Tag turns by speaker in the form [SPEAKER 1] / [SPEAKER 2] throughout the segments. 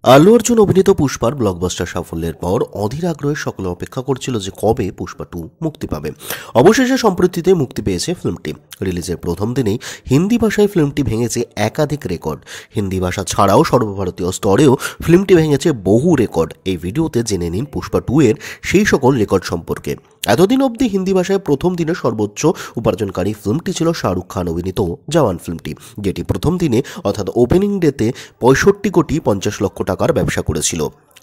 [SPEAKER 1] আল্লু অর্জুন অভিনীত পুষ্পার ব্লকবাস্টার সাফল্যের পর অধীর আগ্রহে সকলে অপেক্ষা করছিল যে কবে পুষ্পা 2 মুক্তি পাবে। অবশেষে সম্প্রতিতে মুক্তি পেয়েছে ফিল্মটি। রিলিজের প্রথম দিনেই হিন্দি ভাষায় ফিল্মটি ভেঙেছে একাধিক রেকর্ড। হিন্দি ভাষা ছাড়াও সর্বভারতীয় স্তরেও ফিল্মটি ভেঙেছে বহু রেকর্ড। এই ভিডিওতে জেনে নিন পুষ্পা 2 এর সেই সকল রেকর্ড সম্পর্কে। এতদিন অবধি হিন্দি ভাষায় প্রথম দিনে সর্বোচ্চ উপার্জনকারী ফিল্মটি ছিল শাহরুখ খান অভিনীত জওয়ান ফিল্মটি, যেটি প্রথম দিনে অর্থাৎ ওপেনিং ডেতে 65,50,00,000 টাকার ব্যবসা করেছিল।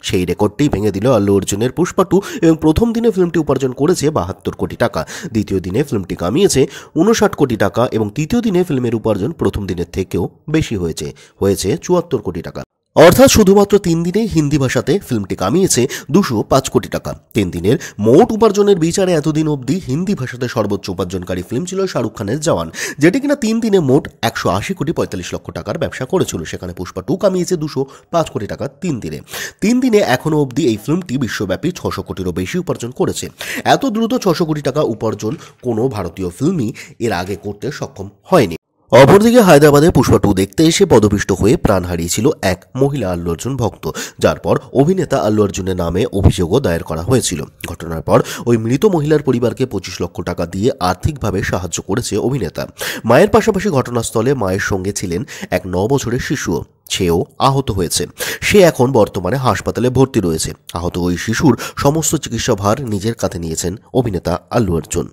[SPEAKER 1] সেই রেকর্ডটি ভেঙে দিল আল্লু অর্জুনের পুষ্পা 2 এবং প্রথম দিনে ফিল্মটি উপার্জন করেছে 72 কোটি টাকা। দ্বিতীয় দিনে ফিল্মটি কামিয়েছে 59 কোটি টাকা এবং তৃতীয় দিনে ফিল্মের উপার্জন প্রথম দিনের থেকেও বেশি হয়েছে 74 কোটি টাকা। অর্থাৎ শুধুমাত্র 3 দিনেই হিন্দি ভাষাতে ফিল্মটি কামিয়েছে 205 কোটি টাকা। 3 দিনের মোট উপার্জনের বিচারে এতদিন অবধি হিন্দি ভাষাতে সর্বোচ্চ উপার্জনকারী ফিল্ম ছিল শাহরুখ খানের জওয়ান, যেটি কিনা 3 দিনে মোট 180,45,00,000 টাকার ব্যবসা করেছিল। সেখানে পুষ্পা 2 কামিয়েছে 205 কোটি টাকা 3 দিনে। 3 দিনে এখনও অবধি এই ফিল্মটি বিশ্বব্যাপী 600 কোটিরও বেশি উপার্জন করেছে। এত দ্রুত 600 কোটি টাকা উপার্জন কোনো ভারতীয় ফিল্মই এর আগে করতে সক্ষম হয়নি। অপরদিকে হায়দ্রাবাদে পুষ্পা 2 দেখতে এসে পদপিষ্ট হয়ে প্রাণ হারিয়েছিল এক মহিলা আল্লু অর্জুন ভক্ত, যার পর অভিনেতা আল্লু অর্জুনের নামে অভিযোগও দায়ের করা হয়েছিল। ঘটনার পর ওই মৃত মহিলার পরিবারকে 25 লক্ষ টাকা দিয়ে আর্থিকভাবে সাহায্য করেছে অভিনেতা। মায়ের পাশাপাশি ঘটনাস্থলে মায়ের সঙ্গে ছিলেন এক 9 বছরের শিশুও। সেও আহত হয়েছে। সে এখন বর্তমানে হাসপাতালে ভর্তি রয়েছে। আহত ওই শিশুর সমস্ত চিকিৎসা ভার নিজের কাঁধে নিয়েছেন অভিনেতা আল্লু অর্জুন।